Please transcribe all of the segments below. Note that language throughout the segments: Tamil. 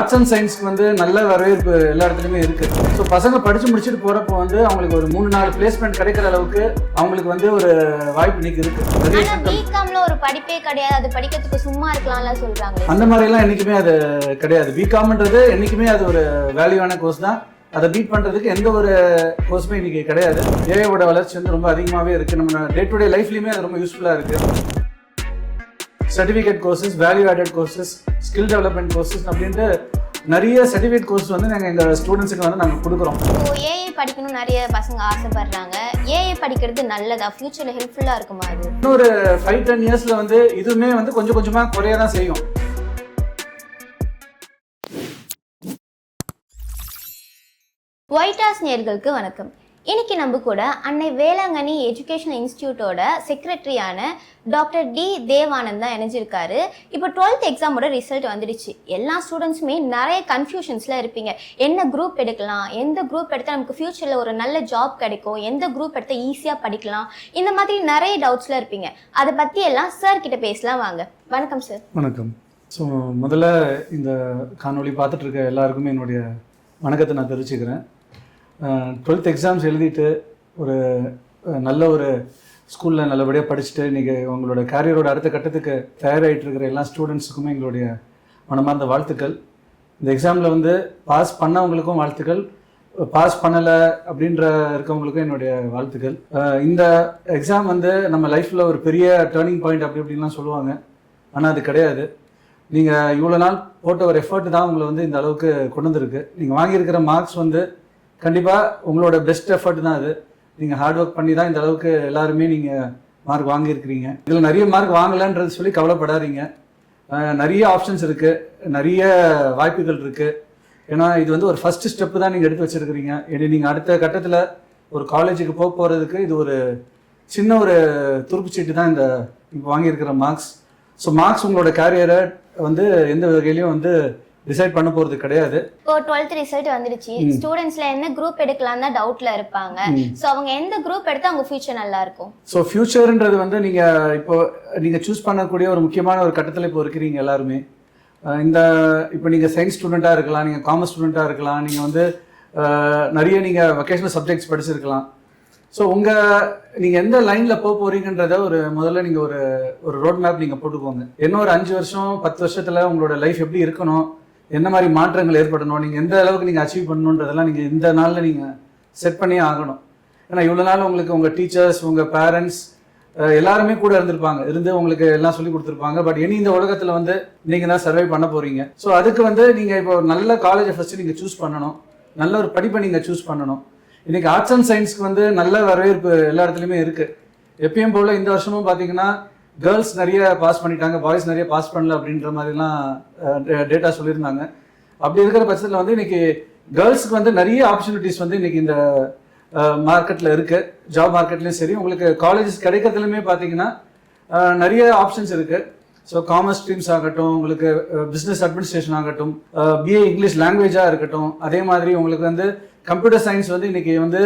ஆர்ட்ஸ் அண்ட் சயின்ஸ்க்கு வந்து நல்ல வரவேற்பு எல்லா இடத்துலையுமே இருக்கு. ஸோ பசங்க படிச்சு முடிச்சுட்டு போறப்போ வந்து அவங்களுக்கு ஒரு 3-4 பிளேஸ்மெண்ட் கிடைக்கிற அளவுக்கு அவங்களுக்கு வந்து ஒரு வாய்ப்பு இன்னைக்கு இருக்கு. பிகாம்ல ஒரு படிப்பே கிடையாது, அது படிக்கிறதுக்கு சும்மா இருக்கலாம்ல சொல்றாங்க. அந்த மாதிரி எல்லாம் என்னைக்குமே அது கிடையாது. பிகாம்ன்றது என்னைக்குமே அது ஒரு வேல்யூவான கோர்ஸ் தான். அதை பீட் பண்றதுக்கு எந்த ஒரு கோர்ஸுமே இன்னைக்கு கிடையாது. ஏஐயோட வளர்ச்சி வந்து ரொம்ப அதிகமாகவே இருக்கு. நம்ம டே டு டே லைஃப்லயுமே அது ரொம்ப யூஸ்ஃபுல்லா இருக்கு. Certificate courses, value added courses, skill development courses அப்படின்ட்டு நிறைய சர்டிஃபிகேட் கோர்ஸ் வந்து நாங்கள் எங்கள் ஸ்டூடெண்ட்ஸுக்கு வந்து நாங்கள் கொடுக்குறோம். ஏஐ படிக்கணும் நிறைய பசங்க ஆசைப்படுறாங்க. ஏஐ படிக்கிறது நல்லதா, ஃபியூச்சர்ல ஹெல்ப்ஃபுல்லா இருக்குமா? அது இன்னொரு 5-10 இயர்ஸ்ல வந்து இதுவுமே வந்து கொஞ்சம் கொஞ்சமாக குறைய தான் செய்யும். ஒயிட் ஹவுஸ் நேயர்களுக்கு வணக்கம். இன்னைக்கு நம்ம கூட அன்னை வேளாங்கண்ணி எஜுகேஷனல் இன்ஸ்டியூட்டோட செக்ரட்டரியான டாக்டர் டி தேவானந்த் தான் இணைஞ்சிருக்காரு. இப்போ 12th எக்ஸாமோட ரிசல்ட் வந்துடுச்சு. எல்லா ஸ்டூடெண்ட்ஸுமே நிறைய கன்ஃபியூஷன்ஸில் இருப்பீங்க. என்ன குரூப் எடுக்கலாம், எந்த குரூப் எடுத்தால் நமக்கு ஃப்யூச்சரில் ஒரு நல்ல ஜாப் கிடைக்கும், எந்த குரூப் எடுத்தால் ஈஸியாக படிக்கலாம், இந்த மாதிரி நிறைய டவுட்ஸில் இருப்பீங்க. அதை பற்றி எல்லாம் சார் கிட்ட பேசலாம் வாங்க. வணக்கம் சார். வணக்கம். ஸோ முதல்ல இந்த காணொலி பார்த்துட்டு இருக்க எல்லாருக்குமே என்னுடைய வணக்கத்தை நான் தெரிவிச்சுக்கிறேன். 12th எக்ஸாம்ஸ் எழுதிட்டு ஒரு நல்ல ஒரு ஸ்கூலில் நல்லபடியாக படிச்சுட்டு இன்றைக்கி உங்களோட கேரியரோட அடுத்த கட்டத்துக்கு தயாராகிட்டு இருக்கிற எல்லா ஸ்டூடெண்ட்ஸுக்குமே எங்களுடைய மனமார்ந்த வாழ்த்துக்கள். இந்த எக்ஸாமில் வந்து பாஸ் பண்ணவங்களுக்கும் வாழ்த்துக்கள், பாஸ் பண்ணலை அப்படின்ற இருக்கவங்களுக்கும் என்னுடைய வாழ்த்துக்கள். இந்த எக்ஸாம் வந்து நம்ம லைஃப்பில் ஒரு பெரிய டேர்னிங் பாயிண்ட் அப்படி இப்படின்லாம் சொல்லுவாங்க. ஆனால் அது கிடையாது. நீங்கள் இவ்வளோ நாள் போட்ட ஒரு எஃபர்ட் தான் உங்களை வந்து இந்த அளவுக்கு கொண்டு வந்திருக்கு. நீங்கள் வாங்கியிருக்கிற மார்க்ஸ் வந்து கண்டிப்பாக உங்களோட பெஸ்ட் எஃபர்ட் தான் அது. நீங்கள் ஹார்ட் ஒர்க் பண்ணி தான் இந்த அளவுக்கு எல்லாருமே நீங்கள் மார்க் வாங்கியிருக்கிறீங்க. இதில் நிறைய மார்க் வாங்கலைன்றது சொல்லி கவலைப்படாதீங்க. நிறைய ஆப்ஷன்ஸ் இருக்குது, நிறைய வாய்ப்புகள் இருக்குது. ஏன்னா இது வந்து ஒரு ஃபஸ்ட்டு ஸ்டெப்பு தான் நீங்கள் எடுத்து வச்சுருக்கிறீங்க. நீங்கள் அடுத்த கட்டத்தில் ஒரு காலேஜுக்கு போகிறதுக்கு இது ஒரு சின்ன ஒரு துருப்புச்சீட்டு தான் இந்த இப்போ வாங்கியிருக்கிற மார்க்ஸ். ஸோ மார்க்ஸ் உங்களோட கேரியரை வந்து எந்த வகையிலையும் வந்து டிசைட் பண்ண போறது கிடையாது. இப்போ 12th ரிசல்ட் வந்துருச்சு. ஸ்டூடெண்ட்ஸ்ல என்ன குரூப் எடுக்கலாம் தான் டவுட்ல இருப்பாங்க. சோ அவங்க எந்த குரூப் எடுத்தா அவங்க ஃபியூச்சர் நல்லா இருக்கும்? சோ ஃபியூச்சர்ன்றது வந்து நீங்க சூஸ் பண்ணக்கூடிய ஒரு முக்கியமான ஒரு கட்டத்துல இப்போ இருக்கிறீங்க எல்லாருமே. இப்போ நீங்க சயின்ஸ் ஸ்டூடெண்டா இருக்கலாம், நீங்க காமர்ஸ் ஸ்டூடெண்டா இருக்கலாம், நீங்க வந்து நிறைய நீங்க வொகேஷனல் சப்ஜெக்ட்ஸ் படிச்சிருக்கலாம். ஸோ நீங்கள் எந்த லைனில் போகிறீங்கன்றத முதல்ல நீங்கள் ஒரு ரோட் மேப் நீங்கள் போட்டுக்கோங்க. இன்னும் ஒரு 5 வருஷம் 10 வருஷத்தில் உங்களோட லைஃப் எப்படி இருக்கணும், என்ன மாதிரி மாற்றங்கள் ஏற்படணும், நீங்கள் எந்த அளவுக்கு நீங்கள் அச்சீவ் பண்ணணுன்றதெல்லாம் நீங்கள் இந்த நாளில் நீங்கள் செட் பண்ணியே ஆகணும். ஏன்னா இவ்வளோ நாள் உங்களுக்கு உங்கள் டீச்சர்ஸ், உங்கள் பேரண்ட்ஸ் எல்லாருமே கூட இருந்து உங்களுக்கு எல்லாம் சொல்லி கொடுத்துருப்பாங்க. பட் இனி இந்த உலகத்தில் வந்து நீங்கள் தான் சர்வை பண்ண போகிறீங்க. ஸோ அதுக்கு வந்து நீங்கள் இப்போ நல்ல காலேஜை ஃபஸ்ட்டு நீங்கள் சூஸ் பண்ணணும், நல்ல ஒரு படிப்பை நீங்கள் சூஸ் பண்ணணும். இன்னைக்கு ஆர்ட்ஸ் அண்ட் சயின்ஸ்க்கு வந்து நல்ல வரவேற்பு எல்லா இடத்துலையுமே இருக்கு. எப்பயும் போல இந்த வருஷமும் பார்த்தீங்கன்னா கேர்ள்ஸ் நிறைய பாஸ் பண்ணிட்டாங்க, பாய்ஸ் நிறைய பாஸ் பண்ணல அப்படின்ற மாதிரிலாம் டேட்டா சொல்லியிருந்தாங்க. அப்படி இருக்கிற பட்சத்தில் வந்து இன்னைக்கு கேர்ள்ஸுக்கு வந்து நிறைய ஆப்பர்ச்சுனிட்டிஸ் வந்து இன்னைக்கு இந்த மார்க்கெட்டில் இருக்கு. ஜாப் மார்க்கெட்லேயும் சரி, உங்களுக்கு காலேஜஸ் கிடைக்கிறதுலையுமே பார்த்தீங்கன்னா நிறைய ஆப்ஷன்ஸ் இருக்கு. ஸோ காமர்ஸ் ஸ்ட்ரீம்ஸ் ஆகட்டும், உங்களுக்கு பிஸ்னஸ் அட்மினிஸ்ட்ரேஷன் ஆகட்டும், பிஏ இங்கிலீஷ் லாங்குவேஜாக இருக்கட்டும், அதே மாதிரி உங்களுக்கு வந்து கம்ப்யூட்டர் சயின்ஸ் வந்து இன்னைக்கு வந்து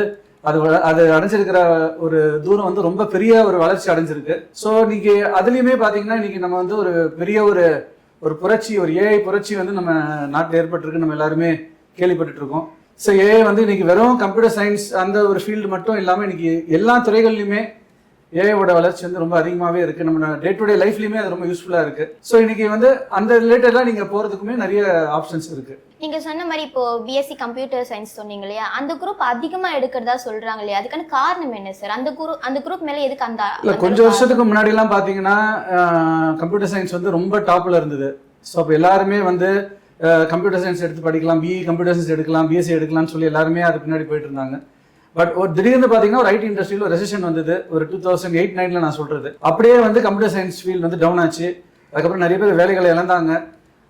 அது அடைஞ்சிருக்கிற ஒரு தூரம் வந்து ரொம்ப பெரிய ஒரு வளர்ச்சி அடைஞ்சிருக்கு. ஸோ இன்னைக்கு அதுலேயுமே பார்த்தீங்கன்னா இன்னைக்கு நம்ம வந்து ஒரு பெரிய ஒரு புரட்சி, ஒரு ஏஐ புரட்சி வந்து நம்ம நாட்டில் ஏற்பட்டிருக்கு. நம்ம எல்லாருமே கேள்விப்பட்டு இருக்கோம். ஸோ ஏஐ வந்து இன்னைக்கு வெறும் கம்ப்யூட்டர் சயின்ஸ் அந்த ஒரு ஃபீல்டு மட்டும் இல்லாமல் இன்னைக்கு எல்லா துறைகள்லையுமே ஏஐயோட வளர்ச்சி வந்து ரொம்ப அதிகமாகவே இருக்குது. நம்ம டே டு டே லைஃப்லையுமே அது ரொம்ப யூஸ்ஃபுல்லாக இருக்குது. ஸோ இன்னைக்கு வந்து அந்த ரிலேட்டடாக நீங்கள் போகிறதுக்குமே நிறைய ஆப்ஷன்ஸ் இருக்குது. நீங்கள் சொன்ன மாதிரி இப்போ பிஎஸ்சி கம்ப்யூட்டர் சயின்ஸ் சொன்னீங்க இல்லையா, அந்த குரூப் அதிகமாக எடுக்கிறதா சொல்கிறாங்க இல்லையா, அதுக்கான காரணம் என்ன சார்? அந்த குரூப் மேலே எதுக்கு இல்லை கொஞ்சம் வருஷத்துக்கு முன்னாடிலாம் பார்த்தீங்கன்னா கம்ப்யூட்டர் சயின்ஸ் வந்து ரொம்ப டாப்பில் இருந்தது. ஸோ அப்போ எல்லாருமே வந்து கம்ப்யூட்டர் சயின்ஸ் எடுத்து படிக்கலாம், பிஇ கம்ப்யூட்டர் சயின்ஸ் எடுக்கலாம், பிஎஸ்சி எடுக்கலாம்னு சொல்லி எல்லாருமே அது பின்னாடி போயிட்டு இருந்தாங்க. பட் ஒரு திடீர்னு பார்த்தீங்கன்னா ஒரு ஐடி இண்டஸ்ட்ரியில் ஒரு ரெசிஷன் வந்தது. ஒரு 2008-9 நான் சொல்றது. அப்படியே வந்து கம்ப்யூட்டர் சயின்ஸ் ஃபீல்டு வந்து டவுன் ஆச்சு. அதுக்கப்புறம் நிறைய பேர் வேலைகளை இழந்தாங்க.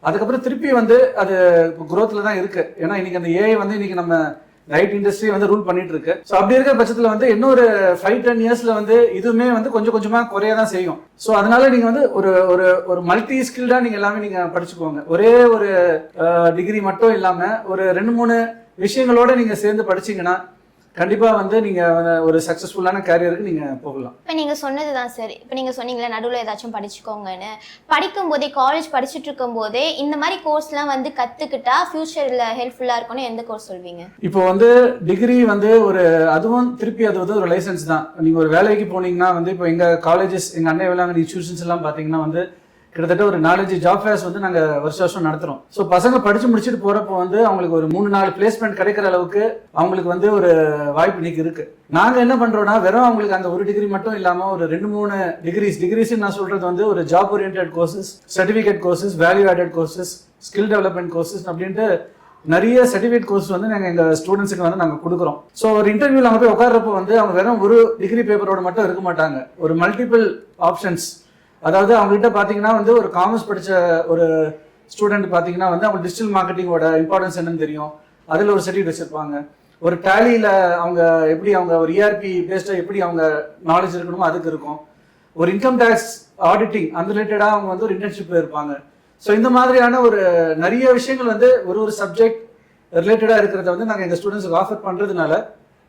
அதுக்கப்புறம் திருப்பி வந்து அது குரோத்தில் தான் இருக்கு. ஏன்னா இன்னைக்கு அந்த ஏஐ வந்து இன்னைக்கு நம்ம ஐடி இண்டஸ்ட்ரி வந்து ரூல் பண்ணிட்டு இருக்கு. ஸோ அப்படி இருக்கிற பட்சத்தில் வந்து இன்னொரு 5-10 இயர்ஸ்ல வந்து இதுவுமே வந்து கொஞ்சம் கொஞ்சமாக குறைய தான் செய்யும். ஸோ அதனால நீங்க வந்து ஒரு மல்டி ஸ்கில்டா நீங்க எல்லாமே நீங்க படிச்சுக்கோங்க. ஒரே ஒரு டிகிரி மட்டும் இல்லாம ஒரு 2-3 விஷயங்களோட நீங்க சேர்ந்து படிச்சீங்கன்னா கண்டிப்பாக வந்து நீங்கள் ஒரு சக்ஸஸ்ஃபுல்லான கேரியருக்கு நீங்கள் போகலாம். இப்போ நீங்கள் சொன்னது தான் சார். இப்போ நீங்கள் சொன்னீங்களே நடுவில் ஏதாச்சும் படிச்சுக்கோங்கன்னு. படிக்கும்போதே காலேஜ் படிச்சுட்டு இருக்கும்போதே இந்த மாதிரி கோர்ஸ்லாம் வந்து கற்றுக்கிட்டா ஃப்யூச்சரில் ஹெல்ப்ஃபுல்லாக இருக்கும்னு எந்த கோர்ஸ் சொல்வீங்க? இப்போ வந்து டிகிரி வந்து அதுவும் திருப்பி அது வந்து ஒரு லைசன்ஸ் தான். நீங்கள் ஒரு வேலைக்கு போனீங்கன்னா வந்து இப்போ எங்கள் காலேஜஸ், எங்கள் அன்னை வேளாங்கண்ணி இன்ஸ்டியூஷன்ஸ் எல்லாம் பார்த்தீங்கன்னா வந்து கிட்டத்தட்ட ஒரு 4-5 ஜாப் ஃபேர்ஸ் வந்து நாங்கள் வருஷம் நடத்துகிறோம். ஸோ பசங்க படித்து முடிச்சுட்டு போகிறப்போ வந்து அவங்களுக்கு ஒரு 3-4 பிளேஸ்மெண்ட் கிடைக்கிற அளவுக்கு அவங்களுக்கு வந்து ஒரு வாய்ப்பு இன்னைக்கு இருக்குது. நாங்கள் என்ன பண்ணுறோன்னா வெறும் அவங்களுக்கு அந்த ஒரு டிகிரி மட்டும் இல்லாமல் ஒரு 2-3 டிகிரிஸ்ன்னு நான் சொல்கிறது வந்து ஒரு job orient courses, certificate courses, value added courses, skill development courses அப்படின்ட்டு நிறைய சர்டிஃபிகேட் கோர்ஸ் வந்து நாங்கள் எங்கள் ஸ்டூடெண்ட்ஸுக்கு வந்து நாங்கள் கொடுக்குறோம். ஸோ ஒரு இன்டர்வியூவில் அவங்க போய் உட்கார்றப்போ வந்து அவங்க வெறும் ஒரு டிகிரி பேப்பரோட மட்டும் இருக்க மாட்டாங்க. ஒரு மல்டிபிள் ஆப்ஷன்ஸ், அதாவது அவங்ககிட்ட பார்த்தீங்கன்னா வந்து ஒரு காமர்ஸ் படித்த ஒரு ஸ்டூடெண்ட் பார்த்தீங்கன்னா வந்து அவங்க டிஜிட்டல் மார்க்கெட்டிங்கோட இம்பார்ட்டன்ஸ் என்னன்னு தெரியும், அதில் ஒரு சர்டிஃபிகேட் வச்சுருப்பாங்க. ஒரு டேலியில் அவங்க எப்படி அவங்க ஒரு இஆர்பி பேஸ்டாக எப்படி அவங்க நாலேஜ் இருக்கணுமோ அதுக்கு இருக்கும். ஒரு இன்கம் டேக்ஸ் ஆடிட்டிங் அந்த ரிலேட்டடாக அவங்க வந்து ஒரு இன்டர்ன்ஷிப்பில் இருப்பாங்க. ஸோ இந்த மாதிரியான ஒரு நிறைய விஷயங்கள் வந்து ஒரு சப்ஜெக்ட் ரிலேட்டடாக இருக்கிறத வந்து நாங்கள் எங்கள் ஸ்டூடெண்ட்ஸுக்கு ஆஃபர் பண்ணுறதுனால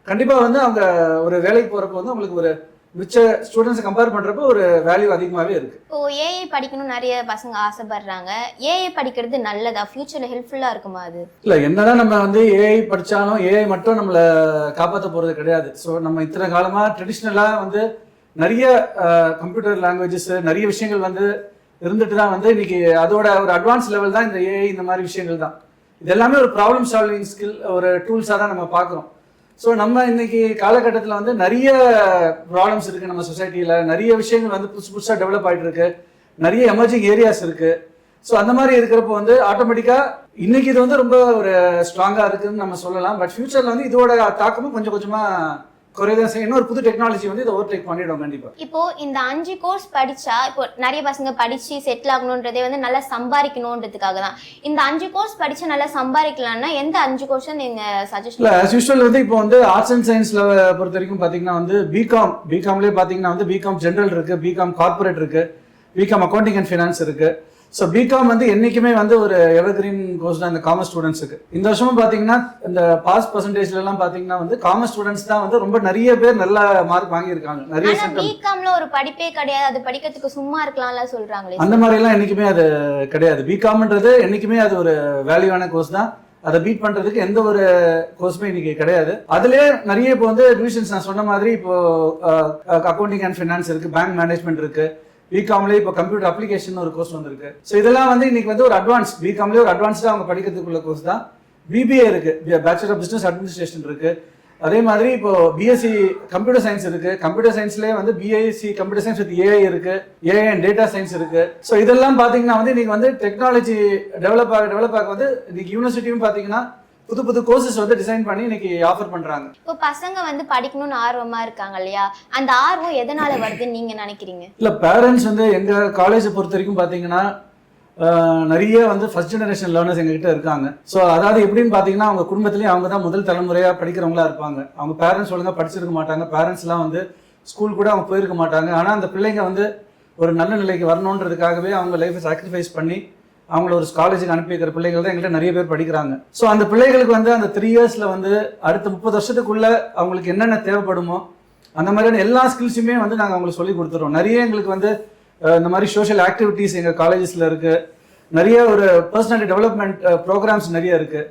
கண்டிப்பாக வந்து அவங்க ஒரு வேலைக்கு போகிறப்போ வந்து அவங்களுக்கு ஒரு மிச்ச ஸ்டூடெண்ட்ஸை கம்பேர் பண்ணுறப்போ ஒரு வேல்யூ அதிகமாகவே இருக்குது. இப்போ ஏஐ படிக்கணும் நிறைய பசங்க ஆசைப்படுறாங்க. ஏஐ படிக்கிறது நல்லதா? ஃபியூச்சரில் ஹெல்ப்ஃபுல்லாக இருக்குமா அது? இல்லை, என்னதான் நம்ம வந்து ஏஐ படித்தாலும் ஏஐ மட்டும் நம்மளை காப்பாற்ற போகிறது கிடையாது. ஸோ நம்ம இத்தனை காலமாக ட்ரெடிஷ்னலாக வந்து நிறைய கம்ப்யூட்டர் லாங்குவேஜஸ் நிறைய விஷயங்கள் வந்து இருந்துட்டு தான் வந்து இன்னைக்கு அதோட ஒரு அட்வான்ஸ் லெவல் தான் இந்த ஏஐ. இந்த மாதிரி விஷயங்கள் தான் இது எல்லாமே ஒரு ப்ராப்ளம் சால்விங் ஸ்கில், ஒரு டூல்ஸாக தான் நம்ம பார்க்குறோம். ஸோ நம்ம இன்னைக்கு காலகட்டத்தில் வந்து நிறைய ப்ராப்ளம்ஸ் இருக்குது நம்ம சொசைட்டியில், நிறைய விஷயங்கள் வந்து புதுசாக டெவலப் ஆகிட்டு இருக்கு, நிறைய எமர்ஜிங் ஏரியாஸ் இருக்குது. ஸோ அந்த மாதிரி இருக்கிறப்போ வந்து ஆட்டோமேட்டிக்காக இன்னைக்கு இது வந்து ரொம்ப ஒரு ஸ்ட்ராங்காக இருக்குதுன்னு நம்ம சொல்லலாம். பட் ஃபியூச்சரில் வந்து இதோட தாக்கமும் கொஞ்சம் கொஞ்சமாக குறைதான் செய்யணும். ஒரு புது டெக்னாலஜி வந்து இதை ஓவர்டேக் பண்ணிடும் கண்டிப்பா. இப்போ இந்த 5 கோர்ஸ் படிச்சா இப்போ நிறைய பசங்க படிச்சு செட்டில் ஆகணுன்றதே வந்து நல்லா சம்பாதிக்கணுன்றதுக்காக தான். இந்த 5 கோர்ஸ் படிச்சா நல்லா சம்பாதிக்கலாம்னா எந்த 5 கோர்ஸ் நீங்க சஜஸ்ட்? இல்ல, as usual வந்து இப்போ வந்து ஆர்ட்ஸ் அண்ட் சயின்ஸ்ல பொறுத்த வரைக்கும் பாத்தீங்கன்னா வந்து பிகாம்லயே பாத்தீங்கன்னா வந்து பிகாம் ஜெனரல் இருக்கு, பிகாம் கார்பரேட் இருக்கு, பிகாம் அக்கௌண்டிங் அண்ட் ஃபினான்ஸ் இருக்கு. ஸோ பிகாம் வந்து என்னைக்குமே வந்து ஒரு எவர்கிரீன் கோர்ஸ் தான் இந்த காமர்ஸ் ஸ்டூடெண்ட்ஸுக்கு. இந்த வருஷமும் பார்த்தீங்கன்னா இந்த பாஸ் பர்சன்டேஜ்லாம் பார்த்தீங்கன்னா வந்து காமர்ஸ் ஸ்டூடெண்ட்ஸ் தான் வந்து ரொம்ப நிறைய பேர் நல்ல மார்க் வாங்கியிருக்காங்க. நிறைய பிகாம்ல ஒரு படிப்பே கிடையாது, அது படிக்கிறதுக்கு சும்மா இருக்கலாம்ல சொல்றாங்களே, அந்த மாதிரிலாம் என்னைக்குமே அது கிடையாது. பிகாம்ன்றது என்னைக்குமே அது ஒரு வேல்யூவான கோர்ஸ் தான். அதை பீட் பண்றதுக்கு எந்த ஒரு கோர்ஸுமே இன்னைக்கு கிடையாது. அதுலேயே நிறைய இப்போ வந்து டிவிஷன்ஸ் நான் சொன்ன மாதிரி இப்போ அக்கௌண்டிங் அண்ட் ஃபினான்ஸ் இருக்கு, பேங்க் மேனேஜ்மெண்ட் இருக்கு, பிகாம்லேயே இப்போ கம்ப்யூட்டர் அப்ளிகேஷன் ஒரு கோர்ஸ் வந்திருக்கு. ஸோ இதெல்லாம் வந்து இன்னைக்கு வந்து ஒரு அட்வான்ஸ், பிகாம்லேயே ஒரு அட்வான்ஸ்டாக அவங்க படிக்கிறதுக்குள்ள கோர்ஸ் தான். பிபிஏ இருக்கு, பேச்சுலர் ஆஃப் பிசினஸ் அட்மினிஸ்ட்ரேஷன் இருக்கு. அதே மாதிரி இப்போ பிஎஸ்சி கம்ப்யூட்டர் சயின்ஸ் இருக்கு. கம்ப்யூட்டர் சயின்ஸ்லேயே வந்து BSc computer science with AI இருக்கு, ஏஐ அண்ட் டேட்டா சயின்ஸ் இருக்கு. ஸோ இதெல்லாம் பார்த்தீங்கன்னா வந்து இன்னைக்கு வந்து டெக்னாலஜி டெவலப் ஆக வந்து இன்னைக்கு யூனிவர்சிட்டியும் பார்த்தீங்கன்னா புது புது கோர்சஸ் வந்து டிசைன் பண்ணி இன்னைக்கு ஆஃபர் பண்றாங்க. இப்போ பசங்க வந்து படிக்கணும்னு ஆர்வமா இருக்காங்க இல்லையா, அந்த ஆர்வம் எதனால வருதுன்னு நீங்க நினைக்கிறீங்க? இல்ல, பேரண்ட்ஸ் வந்து எங்க காலேஜை பொறுத்த வரைக்கும் பாத்தீங்கன்னா நிறைய வந்து ஃபர்ஸ்ட் ஜெனரேஷன் லேர்னர்ஸ் எங்ககிட்ட இருக்காங்க. ஸோ அதாவது எப்படின்னு பார்த்தீங்கன்னா அவங்க குடும்பத்திலேயே அவங்க தான் முதல் தலைமுறையாக படிக்கிறவங்களா இருப்பாங்க. அவங்க பேரண்ட்ஸ் ஒழுங்காக படிச்சிருக்க மாட்டாங்க, பேரண்ட்ஸ்லாம் வந்து ஸ்கூல் கூட அவங்க போயிருக்க மாட்டாங்க. ஆனால் அந்த பிள்ளைங்க வந்து ஒரு நல்ல நிலைக்கு வரணுன்றதுக்காகவே அவங்க லைஃப்பை சாக்ரிஃபைஸ் பண்ணி அவங்கள ஒரு காலேஜுக்கு அனுப்பி வைக்கிற பிள்ளைகள் தான் எங்கள்கிட்ட நிறைய பேர் படிக்கிறாங்க. ஸோ அந்த பிள்ளைகளுக்கு வந்து அந்த 3 இயர்ஸில் வந்து அடுத்த 30 வருஷத்துக்குள்ள அவங்களுக்கு என்னென்ன தேவைப்படுமோ அந்த மாதிரியான எல்லா ஸ்கில்ஸுமே வந்து நாங்கள் அவங்களுக்கு சொல்லி கொடுத்துறோம். நிறைய எங்களுக்கு வந்து இந்த மாதிரி சோஷியல் ஆக்டிவிட்டீஸ் எங்கள் காலேஜஸில் இருக்குது, நிறைய ஒரு பர்சனாலிட்டி டெவலப்மெண்ட் ப்ரோக்ராம்ஸ் நிறைய இருக்குது.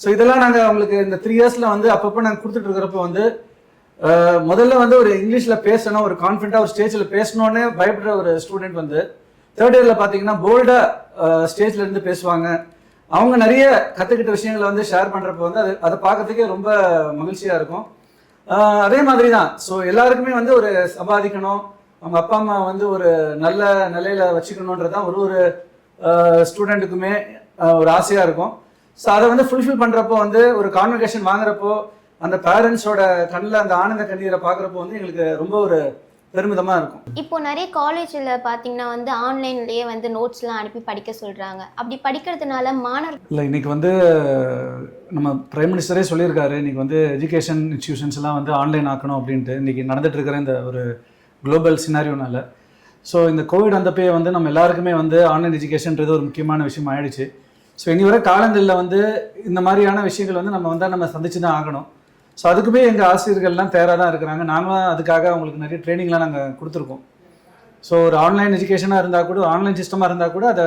ஸோ இதெல்லாம் நாங்கள் அவங்களுக்கு இந்த 3 இயர்ஸில் வந்து அப்பப்போ நாங்கள் கொடுத்துட்டு இருக்கிறப்ப வந்து முதல்ல வந்து ஒரு இங்கிலீஷில் பேசணும், ஒரு கான்ஃபிடென்ட்டாக ஒரு ஸ்டேஜில் பேசணுன்னே பயப்படுற ஒரு ஸ்டூடெண்ட் வந்து 3rd இயரில் பார்த்தீங்கன்னா போல்டாக ஸ்டேஜில் இருந்து பேசுவாங்க. அவங்க நிறைய கற்றுக்கிட்ட விஷயங்களை வந்து ஷேர் பண்ணுறப்ப வந்து அதை பார்க்கறதுக்கே ரொம்ப மகிழ்ச்சியாக இருக்கும். அதே மாதிரி தான் ஸோ எல்லாருக்குமே வந்து ஒரு சம்பாதிக்கணும், அவங்க அப்பா அம்மா வந்து ஒரு நல்ல நிலையில வச்சுக்கணுன்றது தான் ஒரு ஸ்டூடெண்ட்டுக்குமே ஒரு ஆசையாக இருக்கும். ஸோ அதை வந்து ஃபுல்ஃபில் பண்ணுறப்போ வந்து ஒரு கான்வெகேஷன் வாங்குறப்போ அந்த பேரண்ட்ஸோட கண்ணில் அந்த ஆனந்த கண்ணீரை பார்க்குறப்போ வந்து எங்களுக்கு ரொம்ப ஒரு பெருமிதமாக இருக்கும். இப்போ நிறைய காலேஜில் பார்த்தீங்கன்னா வந்து ஆன்லைன்லேயே வந்து நோட்ஸ்லாம் அனுப்பி படிக்க சொல்கிறாங்க. அப்படி படிக்கிறதுனால மாணவர்கள் இல்லை, இன்னைக்கு வந்து நம்ம பிரைம் மினிஸ்டரே சொல்லியிருக்காரு, இன்னைக்கு வந்து எஜுகேஷன் இன்ஸ்டிடியூஷன்ஸ்லாம் வந்து ஆன்லைன் ஆக்கணும் அப்படின்ட்டு இன்னைக்கு நடந்துட்டு இருக்கிற இந்த ஒரு குளோபல் சினாரியோனால. ஸோ இந்த கோவிட் வந்தப்பே வந்து நம்ம எல்லாருக்குமே வந்து ஆன்லைன் எஜுகேஷன்றது ஒரு முக்கியமான விஷயம் ஆயிடுச்சு. ஸோ இனி வர காலங்களில் வந்து இந்த மாதிரியான விஷயங்கள் வந்து நம்ம சந்திச்சு தான் ஆகணும். ஸோ அதுக்குமே எங்கள் ஆசிரியர்கள்லாம் தயாராக தான் இருக்கிறாங்க. நாங்களும் அதுக்காக அவங்களுக்கு நிறைய ட்ரைனிங்லாம் நாங்கள் கொடுத்துருக்கோம். ஸோ ஒரு ஆன்லைன் எஜுகேஷனாக இருந்தால் கூட, ஆன்லைன் சிஸ்டமாக இருந்தால் கூட அதை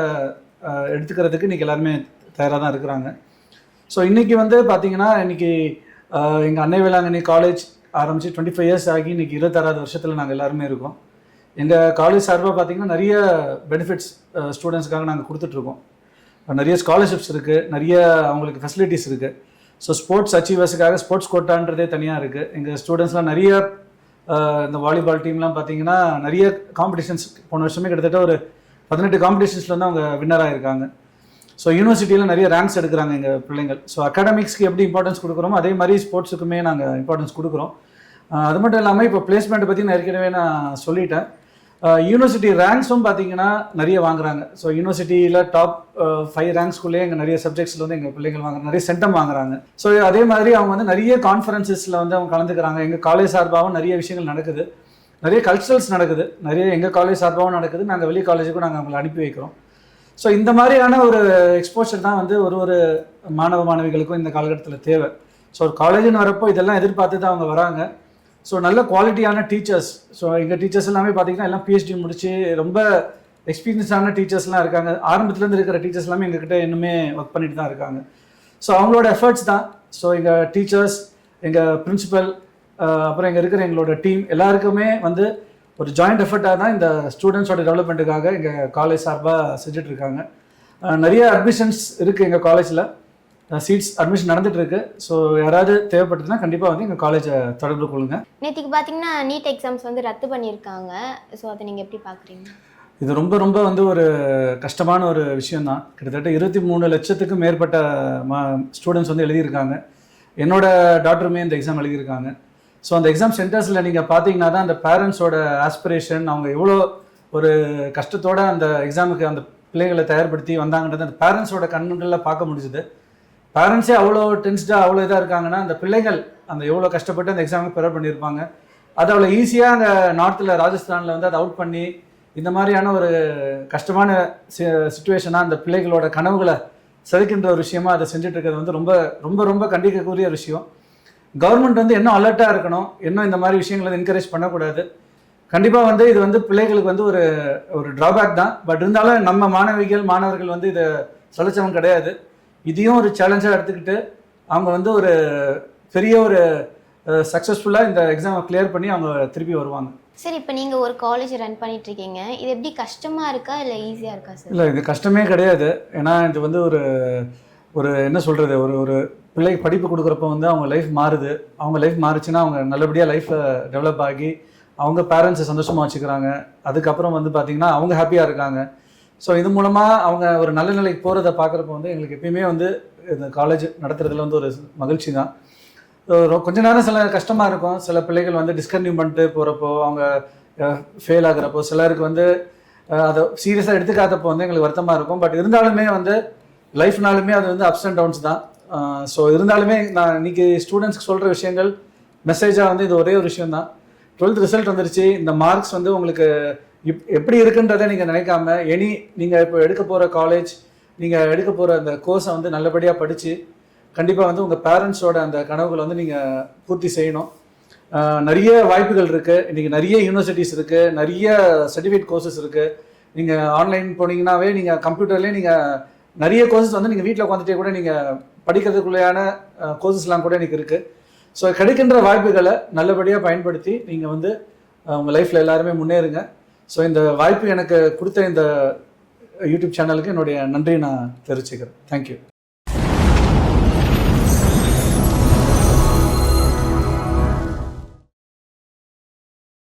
எடுத்துக்கிறதுக்கு இன்றைக்கி எல்லாருமே தயாராக தான் இருக்கிறாங்க. ஸோ இன்றைக்கி வந்து பார்த்திங்கன்னா இன்றைக்கி எங்கள் அன்னை வேளாங்கண்ணி காலேஜ் ஆரம்பித்து 25 இயர்ஸ் ஆகி இன்றைக்கி 26வது வருஷத்தில் நாங்கள் எல்லாருமே இருக்கோம். எங்கள் காலேஜ் சார்பாக பார்த்திங்கன்னா நிறைய பெனிஃபிட்ஸ் ஸ்டூடெண்ட்ஸ்க்காக நாங்கள் கொடுத்துட்ருக்கோம். நிறைய ஸ்காலர்ஷிப்ஸ் இருக்குது, நிறைய அவங்களுக்கு ஃபெசிலிட்டிஸ் இருக்குது. ஸோ ஸ்போர்ட்ஸ் அச்சீவர்ஸுக்காக ஸ்போர்ட்ஸ் கோட்டான்றதே தனியாக இருக்குது. எங்கள் ஸ்டூடெண்ட்ஸ்லாம் நிறைய இந்த வாலிபால் டீம்லாம் பார்த்திங்கன்னா நிறைய காம்படிஷன்ஸ் போன வருஷமே கிட்டத்தட்ட ஒரு 18 காம்படிஷன்ஸில் வந்து அவங்க வின்னராக இருக்காங்க. ஸோ யூனிவர்சிட்டியில் நிறைய ரேங்க்ஸ் எடுக்கிறாங்க எங்கள் பிள்ளைங்கள். ஸோ அகாடமிக்ஸ்க்கு எப்படி இம்பார்ட்டன்ஸ் கொடுக்குறோமோ அதே மாதிரி ஸ்போர்ட்ஸுக்குமே நாங்கள் இம்பார்ட்டன்ஸ் கொடுக்குறோம். அது மட்டும் இல்லாமல் இப்போ பிளேஸ்மெண்ட்டை பற்றி நான் ஏற்கனவே நான் சொல்லிட்டேன். யூனிவர்சிட்டி ரேங்க்ஸும் பார்த்தீங்கன்னா நிறைய வாங்குறாங்க. ஸோ யூனிவர்சிட்டியில் டாப் 5 ரேங்க்ஸ்குள்ளேயே எங்கள் நிறைய சப்ஜெக்ட்ஸில் வந்து எங்கள் பிள்ளைகள் வாங்குறாங்க, நிறைய சென்டம் வாங்குறாங்க. ஸோ அதே மாதிரி அவங்க வந்து நிறைய கான்ஃபரன்சஸில் வந்து அவங்க கலந்துக்கிறாங்க. எங்கள் காலேஜ் சார்பாகவும் நிறைய விஷயங்கள் நடக்குது, நிறைய கல்ச்சரல்ஸ் நடக்குது, நிறைய எங்கள் காலேஜ் சார்பாகவும் நடக்குது. நாங்கள் வெளி காலேஜுக்கும் நாங்கள் அவங்களை அனுப்பி வைக்கிறோம். ஸோ இந்த மாதிரியான ஒரு எக்ஸ்போஷர் தான் வந்து ஒரு மாணவ மாணவிகளுக்கும் இந்த காலகட்டத்தில் தேவை. ஸோ ஒரு காலேஜுன்னு வரப்போ இதெல்லாம் எதிர்பார்த்து தான் அவங்க வராங்க. ஸோ நல்ல குவாலிட்டியான டீச்சர்ஸ். ஸோ எங்கள் டீச்சர்ஸ் எல்லாமே பார்த்தீங்கன்னா எல்லாம் பிஹெச்டி முடிச்சு ரொம்ப எக்ஸ்பீரியன்ஸான டீச்சர்ஸ்லாம் இருக்காங்க. ஆரம்பத்துலேருந்து இருக்கிற டீச்சர்ஸ் எல்லாமே எங்ககிட்ட இன்னுமே ஒர்க் பண்ணிட்டு தான் இருக்காங்க. ஸோ அவங்களோட எஃபர்ட்ஸ் தான். ஸோ எங்கள் டீச்சர்ஸ், எங்கள் பிரின்சிபல், அப்புறம் இங்கே இருக்கிற எங்களோட டீம் எல்லாருக்குமே வந்து ஒரு ஜாயிண்ட் எஃபர்ட்டாக தான் இந்த ஸ்டூடெண்ட்ஸோட டெவலப்மெண்ட்டுக்காக எங்கள் காலேஜ் சார்பாக செஞ்சிட்ருக்காங்க. நிறைய அட்மிஷன்ஸ் இருக்குது எங்கள் காலேஜில், சீட்ஸ் அட்மிஷன் நடந்துட்டு இருக்கு. ஸோ யாராவது தேவைப்பட்டதுன்னா கண்டிப்பாக வந்து எங்கள் காலேஜை தொடர்பு கொள்ளுங்க. நேற்றுக்கு பார்த்தீங்கன்னா நீட் எக்ஸாம்ஸ் வந்து ரத்து பண்ணியிருக்காங்க. ஸோ அதை நீங்கள் எப்படி பார்க்குறீங்க? இது ரொம்ப வந்து ஒரு கஷ்டமான ஒரு விஷயம்தான். கிட்டத்தட்ட 23 லட்சத்துக்கும் மேற்பட்ட ஸ்டூடெண்ட்ஸ் வந்து எழுதியிருக்காங்க. என்னோட டாக்டருமே இந்த எக்ஸாம் எழுதியிருக்காங்க. ஸோ அந்த எக்ஸாம் சென்டர்ஸில் நீங்கள் பார்த்தீங்கன்னா தான் அந்த பேரண்ட்ஸோட ஆஸ்பிரேஷன், அவங்க எவ்வளோ ஒரு கஷ்டத்தோடு அந்த எக்ஸாமுக்கு அந்த பிள்ளைகளை தயார்படுத்தி வந்தாங்கன்றது அந்த பேரண்ட்ஸோட கண்களில் பார்க்க முடிஞ்சுது. பேரண்ட்ஸே அவ்வளோ டென்ஸ்டாக அவ்வளோ இதாக இருக்காங்கன்னா அந்த பிள்ளைகள் அந்த எவ்வளோ கஷ்டப்பட்டு அந்த எக்ஸாமுக்கு ப்ரிப்பேர் பண்ணியிருப்பாங்க. அதை அவ்வளோ ஈஸியாக அங்கே நார்த்தில் ராஜஸ்தானில் வந்து அதை அவுட் பண்ணி இந்த மாதிரியான ஒரு கஷ்டமான சிச்சுவேஷனாக அந்த பிள்ளைகளோட கனவுகளை செதுக்கின்ற ஒரு விஷயமா அதை செஞ்சுட்டு இருக்கிறது வந்து ரொம்ப கண்டிக்கக்கூடிய ஒரு விஷயம். கவர்மெண்ட் வந்து இன்னும் அலர்ட்டாக இருக்கணும், இன்னும் இந்த மாதிரி விஷயங்களை என்கரேஜ் பண்ணக்கூடாது. கண்டிப்பாக வந்து இது வந்து பிள்ளைகளுக்கு வந்து ஒரு ட்ராபேக் தான். பட் இருந்தாலும் நம்ம மாணவர்கள் வந்து இதை சலிச்சவங்க கிடையாது. இதையும் ஒரு சேலஞ்சாக எடுத்துக்கிட்டு அவங்க வந்து ஒரு பெரிய ஒரு சக்ஸஸ்ஃபுல்லாக இந்த எக்ஸாமை கிளியர் பண்ணி அவங்க திருப்பி வருவாங்க. சரி, இப்போ நீங்கள் ஒரு காலேஜ் ரன் பண்ணிட்டு இருக்கீங்க. இது எப்படி கஷ்டமாக இருக்கா இல்லை ஈஸியாக இருக்கா சார்? இல்லை, இது கஷ்டமே கிடையாது. ஏன்னா இது வந்து ஒரு என்ன சொல்கிறது, ஒரு பிள்ளைக்கு படிப்பு கொடுக்குறப்ப வந்து அவங்க லைஃப் மாறுது. அவங்க லைஃப் மாறுச்சுன்னா அவங்க நல்லபடியாக லைஃப்பில் டெவலப் ஆகி அவங்க பேரண்ட்ஸை சந்தோஷமாக வச்சுக்கிறாங்க. அதுக்கப்புறம் வந்து பார்த்திங்கன்னா அவங்க ஹாப்பியாக இருக்காங்க. ஸோ இது மூலமாக அவங்க ஒரு நல்ல நிலைக்கு போகிறத பார்க்குறப்ப வந்து எங்களுக்கு எப்பயுமே வந்து இந்த காலேஜ் நடத்துறதுல வந்து ஒரு மகிழ்ச்சி தான். கொஞ்ச நேரம் சில கஷ்டமாக இருக்கும். சில பிள்ளைகள் வந்து டிஸ்கன்டினியூ பண்ணிட்டு போகிறப்போ, அவங்க ஃபெயில் ஆகுறப்போ, சிலருக்கு வந்து அதை சீரியஸாக எடுத்துக்காதப்போ வந்து எங்களுக்கு வருத்தமாக இருக்கும். பட் இருந்தாலுமே வந்து லைஃப்னாலுமே அது வந்து அப்ஸ் அண்ட் டவுன்ஸ் தான். ஸோ இருந்தாலுமே நான் இன்றைக்கி ஸ்டூடெண்ட்ஸ்க்கு சொல்கிற விஷயங்கள் மெசேஜாக வந்து இது ஒரே ஒரு விஷயம் தான். 12th ரிசல்ட் வந்துருச்சு. இந்த மார்க்ஸ் வந்து உங்களுக்கு எப்படி இருக்குன்றதை நீங்கள் நினைக்காம நீங்கள் இப்போ எடுக்க போகிற காலேஜ், நீங்கள் எடுக்க போகிற அந்த கோர்ஸை வந்து நல்லபடியாக படித்து கண்டிப்பாக வந்து உங்கள் பேரண்ட்ஸோட அந்த கனவுகளை வந்து நீங்கள் பூர்த்தி செய்யணும். நிறைய வாய்ப்புகள் இருக்குது. இன்றைக்கி நிறைய யூனிவர்சிட்டிஸ் இருக்குது, நிறைய சர்டிஃபிகேட் கோர்சஸ் இருக்குது. நீங்கள் ஆன்லைன் போனீங்கன்னாவே நீங்கள் கம்ப்யூட்டர்லேயே நீங்கள் நிறைய கோர்சஸ் வந்து நீங்கள் வீட்டில் உட்காந்துட்டே கூட நீங்கள் படிக்கிறதுக்குள்ளையான கோர்சஸ்லாம் கூட இன்றைக்கி இருக்குது. ஸோ கிடைக்கின்ற வாய்ப்புகளை நல்லபடியாக பயன்படுத்தி நீங்கள் வந்து உங்கள் லைஃப்பில் எல்லாருமே முன்னேறுங்க. ஸோ இந்த வாய்ப்பு எனக்கு கொடுத்த இந்த யூடியூப் சேனலுக்கு என்னுடைய நன்றியை நான் தெரிவிச்சுக்கிறேன். தேங்க்யூ.